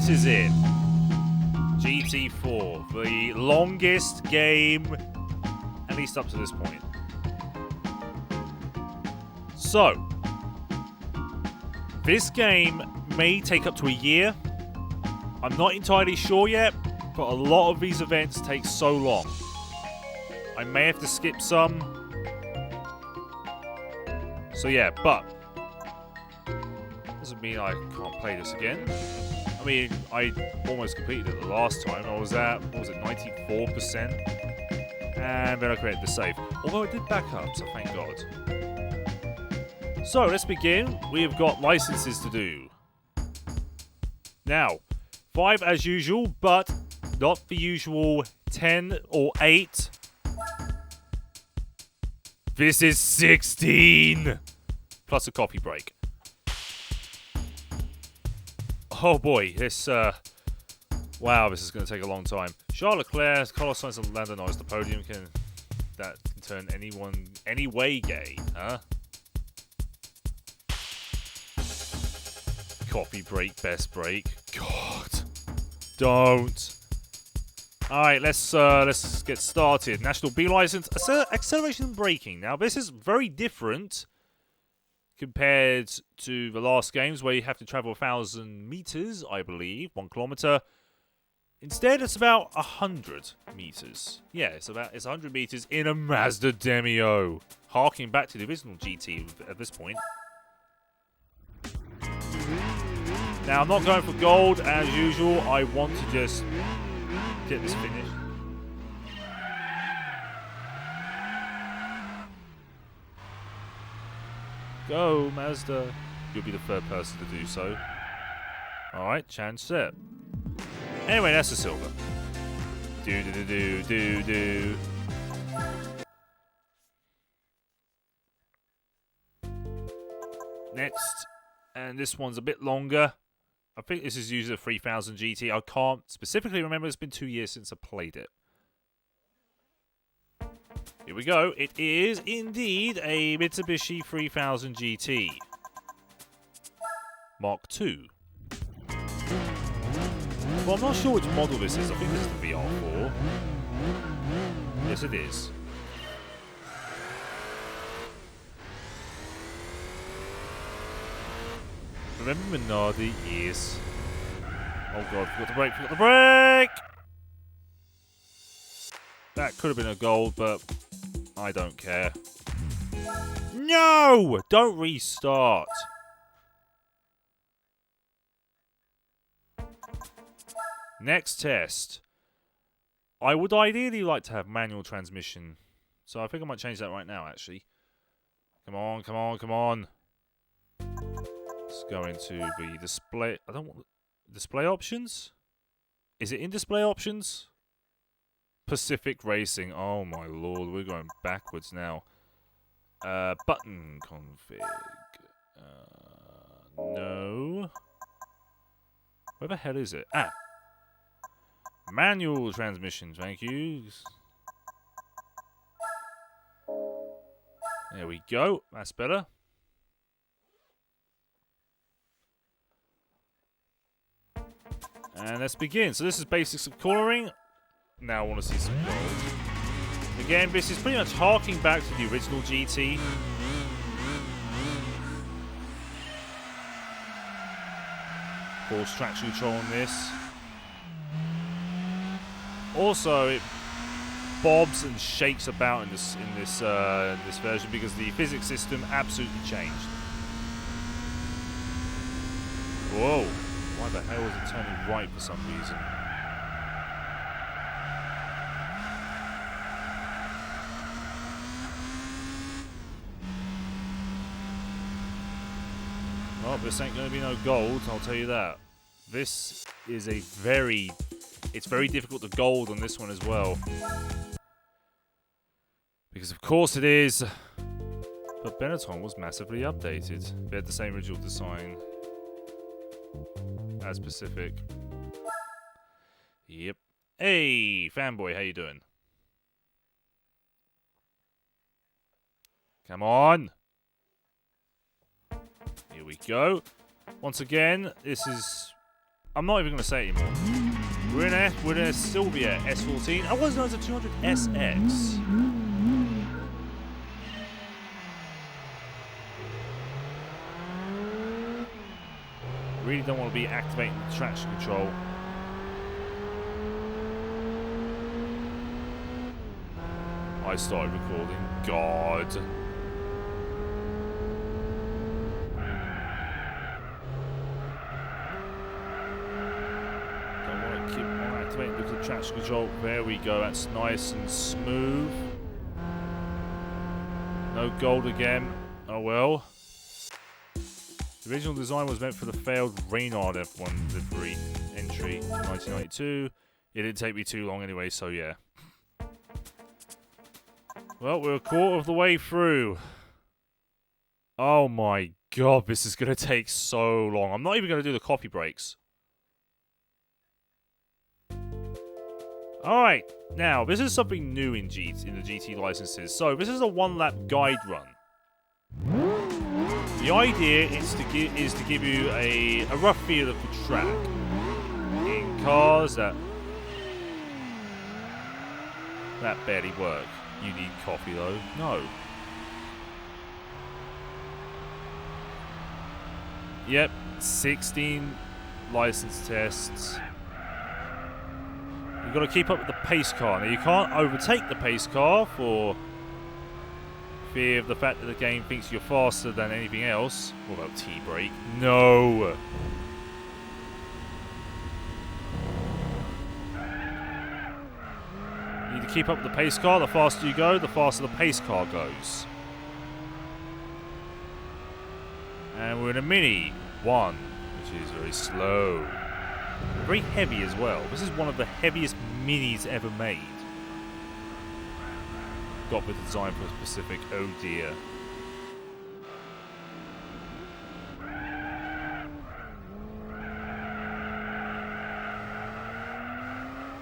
This is it. GT4, the longest game, at least up to this point. So, this game may take up to a year. I'm not entirely sure yet, but a lot of these events take so long. I may have to skip some. So yeah, but doesn't mean I can't play this again. I mean, I almost completed it the last time. I was at, what was it, 94%? And then I created the save. Although I did back up, so thank God. So, let's begin. We have got licenses to do. Now, 5 as usual, but not the usual 10 or 8. This is 16! Plus a copy break. Oh boy, this, wow, this is going to take a long time. Charles Leclerc, Carlos Sainz and Lando Norris, the podium can turn anyone, any way gay, huh? Copy break, best break. God, don't. All right, let's get started. National B license, acceleration and braking. Now, this is very different compared to the last games where you have to travel 1,000 meters, I believe, 1 kilometer. Instead, it's about 100 meters. Yeah, it's 100 meters in a Mazda Demio, harking back to the original GT at this point. Now, I'm not going for gold as usual. I want to just get this finished. Go, Mazda. You'll be the third person to do so. Alright, chance set. Anyway, that's the silver. Do. Next. And this one's a bit longer. I think this is usually a 3000 GT. I can't specifically remember. It's been 2 years since I played it. Here we go. It is indeed a Mitsubishi 3000 GT. Mark II. Well, I'm not sure which model this is. I think this is the VR4. Yes, it is. Remember Minardi? Yes. Oh god, forgot the brake! That could have been a gold, but I don't care. No! Don't restart! Next test. I would ideally like to have manual transmission, so I think I might change that right now, actually. Come on. Let's go into the display. I don't want display options. Is it in display options? Pacific Racing. Oh my lord, we're going backwards now. Button config. No. Where the hell is it? Ah. Manual transmission, thank you. There we go. That's better. And let's begin. So this is basics of colouring. Now I want to see some gold. Again, this is pretty much harking back to the original GT. Force traction control on this. Also, it bobs and shakes about in this version because the physics system absolutely changed. Whoa. Why the hell is it turning right for some reason? Well, this ain't going to be no gold, I'll tell you that. This is a it's very difficult to gold on this one as well. Because of course it is. But Benetton was massively updated. They had the same original design as Pacific. Yep. Hey, fanboy, how you doing? Come on. Here we go. Once again, this is I'm not even going to say it anymore. We're in a Sylvia S14. I was known as a 200SX. Really don't want to be activating the traction control. I started recording. God. Don't want to keep on activating the traction control. There we go. That's nice and smooth. No gold again. Oh well. The original design was meant for the failed Reynard F1 livery entry in 1992. It didn't take me too long anyway, so yeah. Well, we're a quarter of the way through. Oh my god, this is going to take so long. I'm not even going to do the coffee breaks. Alright, now, this is something new in the GT licenses. So, this is a one-lap guide run. The idea is to give you a rough feel of the track. In cars that barely work. You need coffee though? No. Yep, 16 license tests. You've got to keep up with the pace car. Now you can't overtake the pace car for fear of the fact that the game thinks you're faster than anything else. What about T-brake? No! You need to keep up with the pace car. The faster you go, the faster the pace car goes. And we're in a Mini 1, which is very slow. Very heavy as well. This is one of the heaviest Minis ever made. Got the design for a specific, oh dear.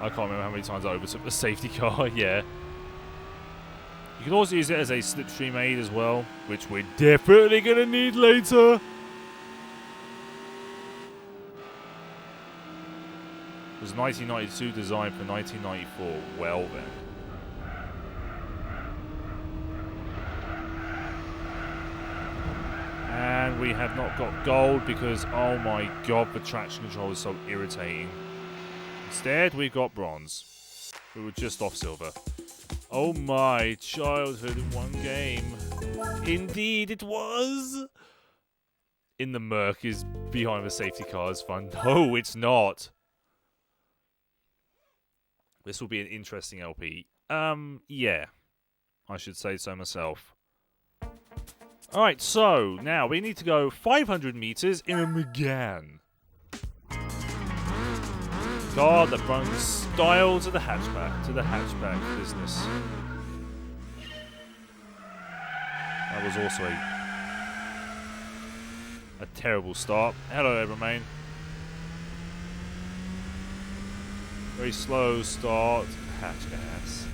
I can't remember how many times I overtook the safety car, yeah. You can also use it as a slipstream aid as well, which we're definitely going to need later. It was 1992 designed for 1994. Well then. And we have not got gold because, oh my god, the traction control is so irritating. Instead, we got bronze. We were just off silver. Oh my, childhood in one game. Indeed it was! In the murk is behind the safety car is fun. No, it's not. This will be an interesting LP. Yeah. I should say so myself. Alright, so, now we need to go 500 meters in a Megane. Car that brings style to the hatchback business. That was also a terrible start. Hello, Evermain. Very slow start. Hatch ass.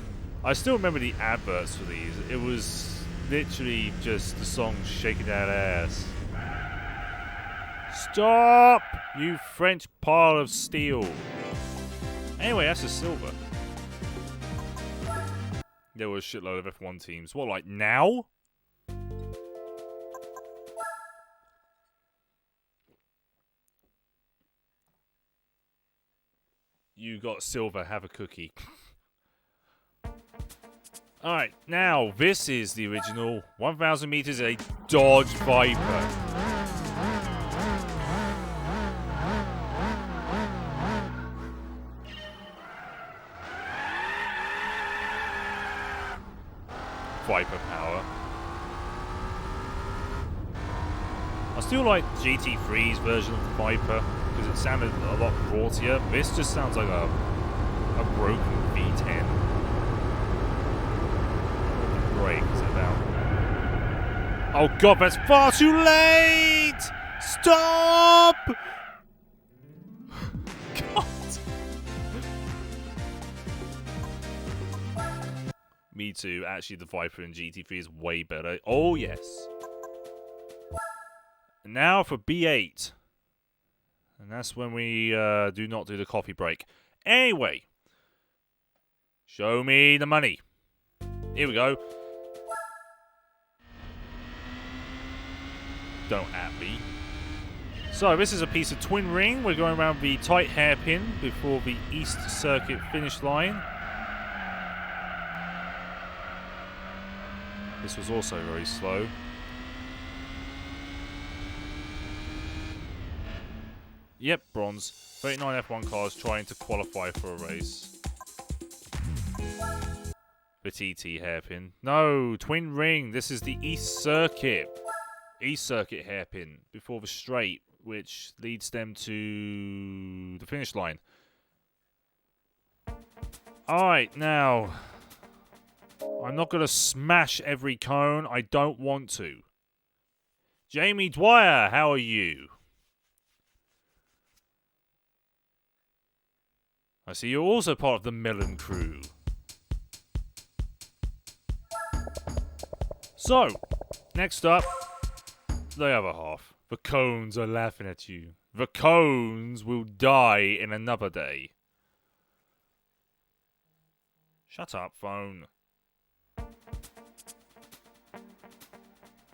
I still remember the adverts for these. It was literally just the song Shaking That Ass. Stop! You French pile of steel. Anyway, that's a silver. There was a shitload of F1 teams. What, like now? You got silver, have a cookie. Alright, now this is the original 1000 meters, a Dodge Viper. Viper power. I still like GT3's version of the Viper because it sounded a lot raughtier. This just sounds like a broken V10. What the brake is about? Oh god, that's far too late! Stop! God. Me too. Actually, the Viper in GT3 is way better. Oh, yes. And now for B8. And that's when we do not do the coffee break. Anyway, show me the money. Here we go. Don't at me. So this is a piece of twin ring. We're going around the tight hairpin before the East Circuit finish line. This was also very slow. Yep, bronze. 39 F1 cars trying to qualify for a race. The TT hairpin. No, twin ring. This is the East Circuit. East Circuit hairpin before the straight, which leads them to the finish line. Alright, now, I'm not going to smash every cone. I don't want to. Jamie Dwyer, how are you? I see you're also part of the Melon crew. So, next up, the other half. The cones are laughing at you. The cones will die in another day. Shut up, phone.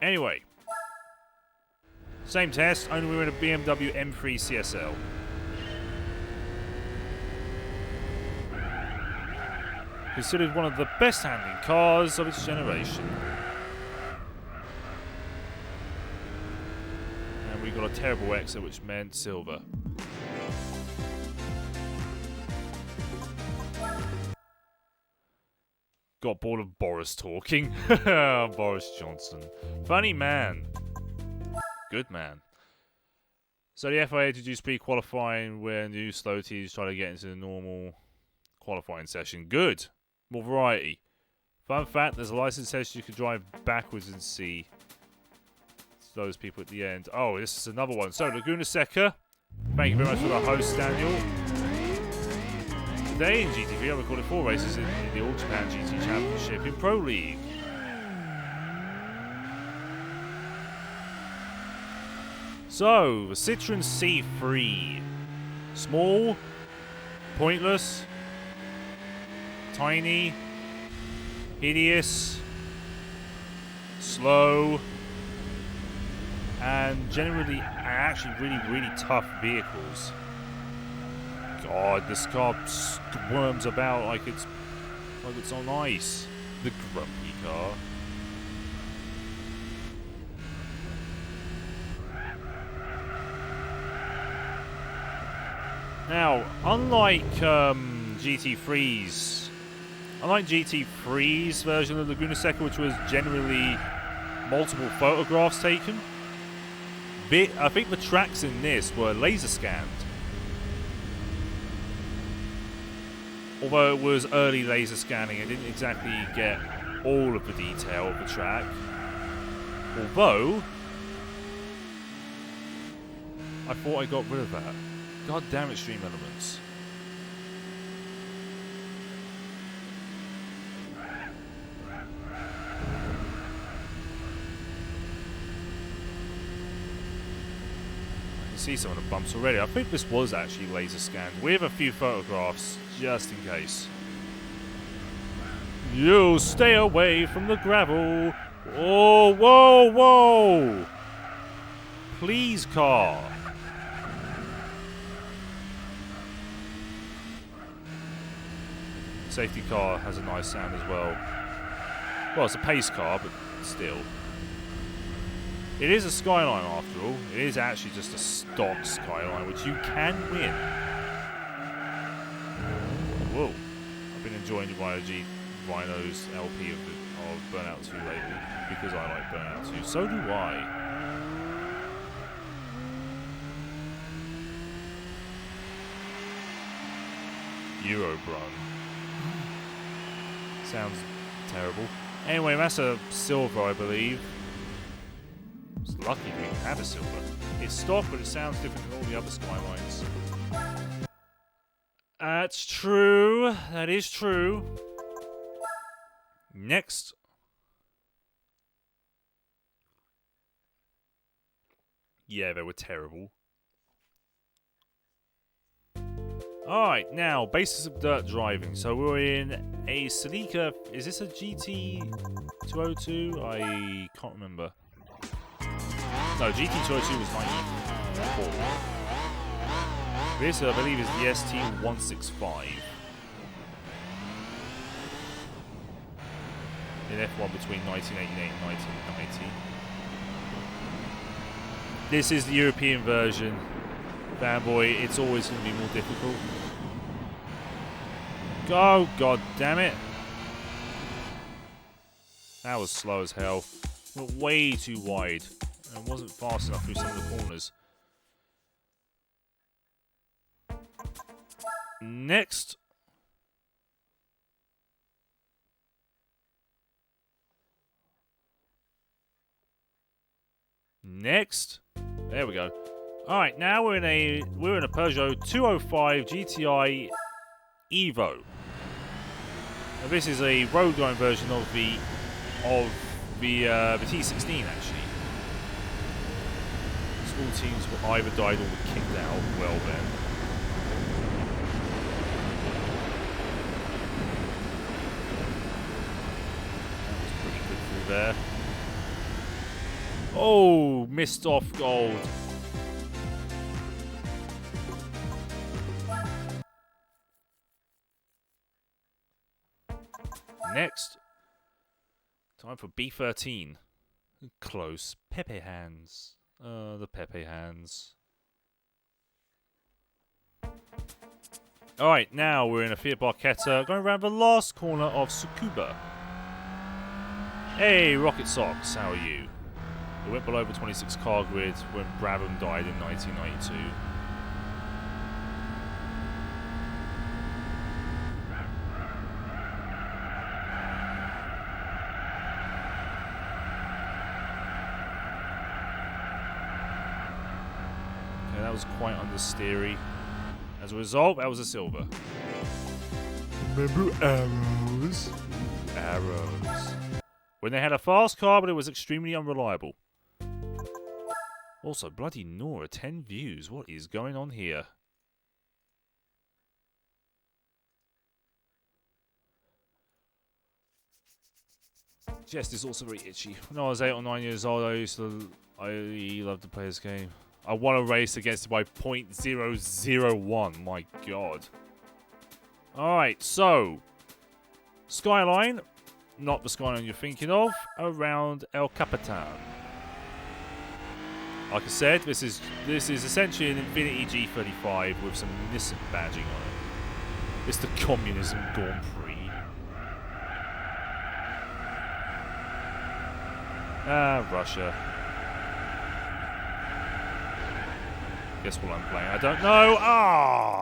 Anyway. Same test, only we're in a BMW M3 CSL. Considered one of the best handling cars of its generation. And we got a terrible exit, which meant silver. Got bored of Boris talking. Boris Johnson. Funny man. Good man. So the FIA introduced pre-qualifying where new slow teams try to get into the normal qualifying session. Good. More variety. Fun fact, there's a license test you can drive backwards and see those people at the end. Oh, this is another one. So, Laguna Seca, thank you very much for the host, Daniel. Today in GT3, I recorded 4 races in the All Japan GT Championship in Pro League. So, the Citroen C3. Small, pointless, tiny, hideous, slow, and generally actually really tough vehicles. God, this car squirms about like it's on ice. The grumpy car. Now, unlike GT3's version of Laguna Seca, which was generally multiple photographs taken, I think the tracks in this were laser scanned. Although it was early laser scanning, it didn't exactly get all of the detail of the track. Although, I thought I got rid of that. God damn it, Stream Elements. See some of the bumps already. I think this was actually laser scanned with a few photographs just in case. You stay away from the gravel. Oh, whoa. Please, car. Safety car has a nice sound as well. Well, it's a pace car, but still. It is a Skyline after all. It is actually just a stock Skyline, which you can win. Whoa. I've been enjoying the Rhino's LP of Burnout 2 lately, because I like Burnout 2. So do I. Eurobrun. Sounds terrible. Anyway, that's a silver, I believe. It's lucky we have a silver. It's stock, but it sounds different than all the other Skylines. That's true. That is true. Next. Yeah, they were terrible. Alright, now, basics of dirt driving. So we're in a Celica. Is this a GT202? I can't remember. No, GT202 was 94. This, I believe, is the ST165. In F1 between 1988 and 1990. This is the European version. Fanboy, it's always going to be more difficult. Go, god damn it. That was slow as hell. Went way too wide. And wasn't fast enough through some of the corners. Next. There we go. Alright, now we're in a Peugeot 205 GTI Evo. Now this is a road going version of the T16 actually. Small teams were either died or were kicked out. Well then. That was pretty good through there. Oh, missed off gold. Next, time for B13. Close. Pepe hands. The Pepe hands. Alright, now we're in a Fiat Barchetta going around the last corner of Tsukuba. Hey, Rocket Socks, how are you? It went below the 26 car grid when Brabham died in 1992. Okay, that was quite understeery. As a result, that was a silver. Remember Arrows? Ooh, Arrows. When they had a fast car, but it was extremely unreliable. Also, bloody Nora, 10 views. What is going on here? Chest is also very itchy. When I was 8 or 9 years old, I loved to play this game. I won a race against it by .001. My god. Alright, so Skyline, not the Skyline you're thinking of, around El Capitan. Like I said, this is essentially an Infiniti G35 with some Nissan badging on it. It's the Communism Grand Prix. Russia. Guess what I'm playing? I don't know.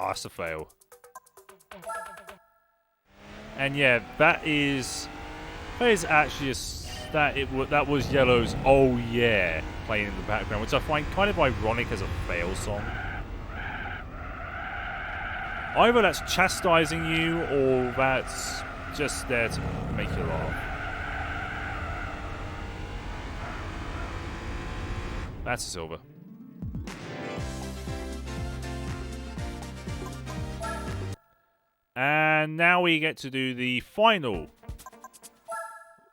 That's a fail. And yeah, that actually that was Yellow's "Oh Yeah" playing in the background, which I find kind of ironic as a fail song. Either that's chastising you, or that's just there to make you laugh. That's a silver. And now we get to do the final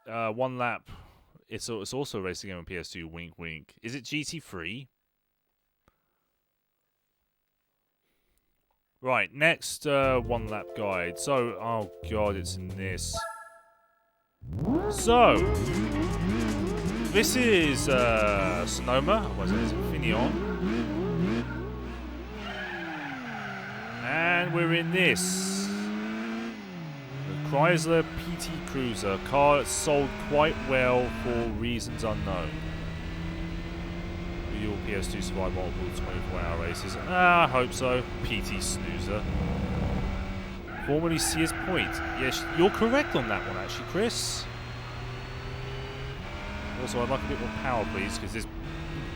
one lap. It's also a racing game on PS2. Wink, wink. Is it GT3? Right. Next one lap guide. So, oh god, it's in this. So, this is Sonoma. Otherwise, it's Infineon. And we're in this. Chrysler PT Cruiser, a car that's sold quite well for reasons unknown. Will your PS2 survive multiple 24-hour races? I hope so. PT Snoozer. Formerly Sears Point. Yes, you're correct on that one actually, Chris. Also, I'd like a bit more power, please, because this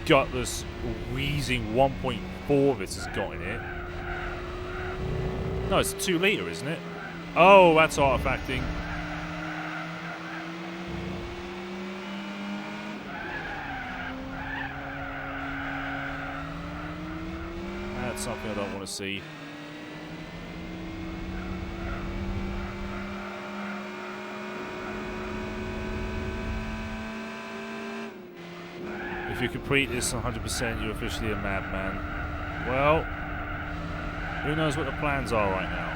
gutless, wheezing 1.4 this has got in it. No, it's a 2 litre, isn't it? Oh, that's artifacting. That's something I don't want to see. If you complete this 100%, you're officially a madman. Well, who knows what the plans are right now.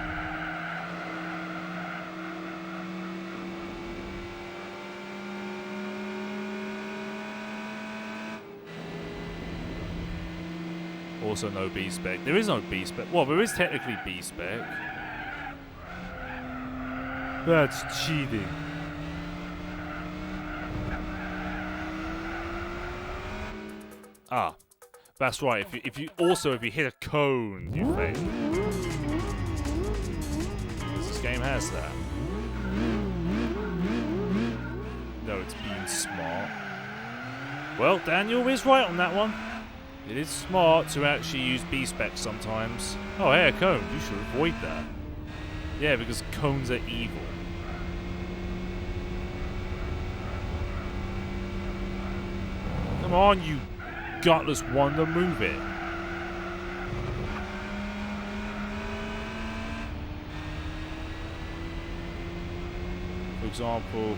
Also no B-spec. There is no B-spec. Well, there is technically B-spec. That's cheating. Ah, that's right. If you hit a cone, you fail. This game has that. No, it's being smart. Well, Daniel is right on that one. It is smart to actually use B-spec sometimes. Oh, hey, a cone. You should avoid that. Yeah, because cones are evil. Come on, you gutless wonder, move it. For example,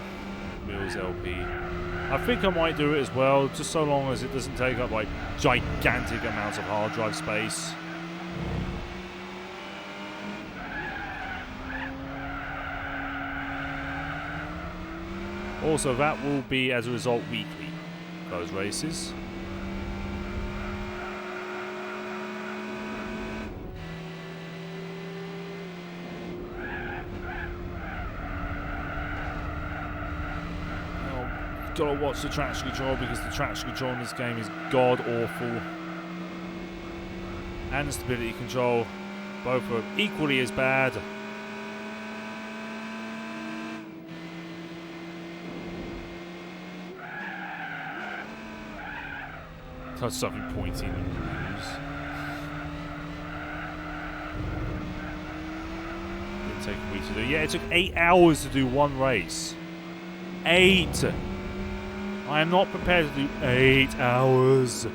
Mills LP. I think I might do it as well, just so long as it doesn't take up like gigantic amounts of hard drive space. Also, that will be, as a result, weekly, those races. Gotta watch the traction control because the traction control in this game is god awful, and the stability control, both are equally as bad. Touch something pointy in the news. Didn't take a week to do. Yeah, it took 8 hours to do one race. 8. I am not prepared to do 8 hours. A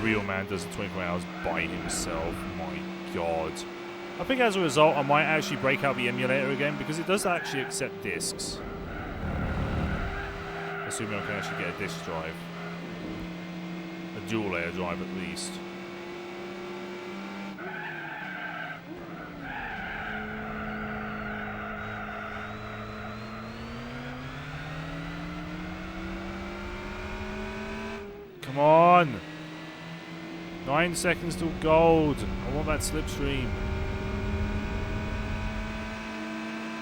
real man does it 24 hours by himself. My god. I think as a result, I might actually break out the emulator again because it does actually accept discs. Assuming I can actually get a disc drive. A dual layer drive at least. Come on! 9 seconds till gold. I want that slipstream.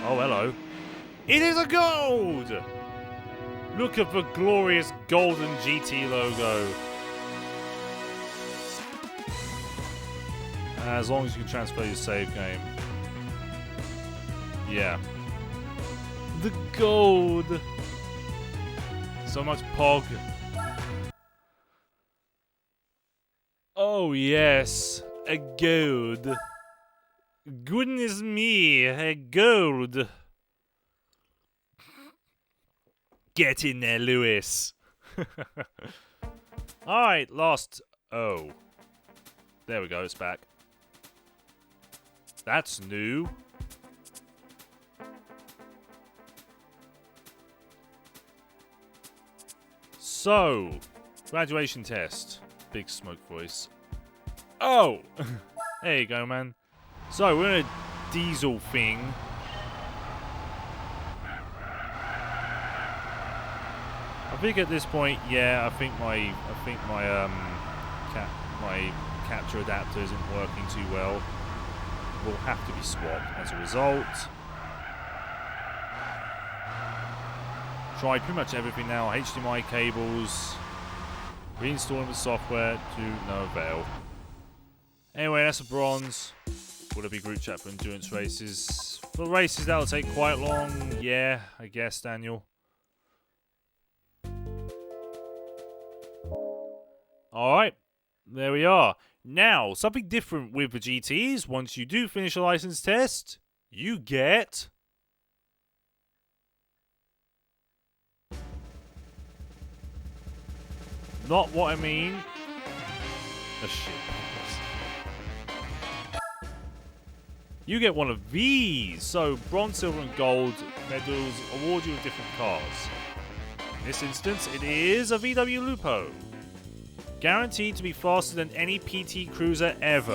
Oh, hello. It is a gold! Look at the glorious golden GT logo. As long as you can transfer your save game. Yeah. The gold! So much POG. Oh yes, a gold. Goodness me, a gold. Get in there, Lewis. Alright, last. Oh. There we go, it's back. That's new. So, graduation test. Big smoke voice. Oh! There you go, man. So, we're in a diesel thing. I think at this point, yeah, I think my capture adapter isn't working too well. Will have to be swapped as a result. Tried pretty much everything now. HDMI cables. Reinstalling the software to no avail. Anyway, that's a bronze. Will there be group chat for endurance races? For races that'll take quite long, yeah, I guess, Daniel. Alright, there we are. Now, something different with the GTs. Once you do finish a license test, you get... Not what I mean. A shit. you get one of these. So bronze, silver and gold medals award you with different cars. In this instance, it is a VW Lupo. Guaranteed to be faster than any PT Cruiser ever.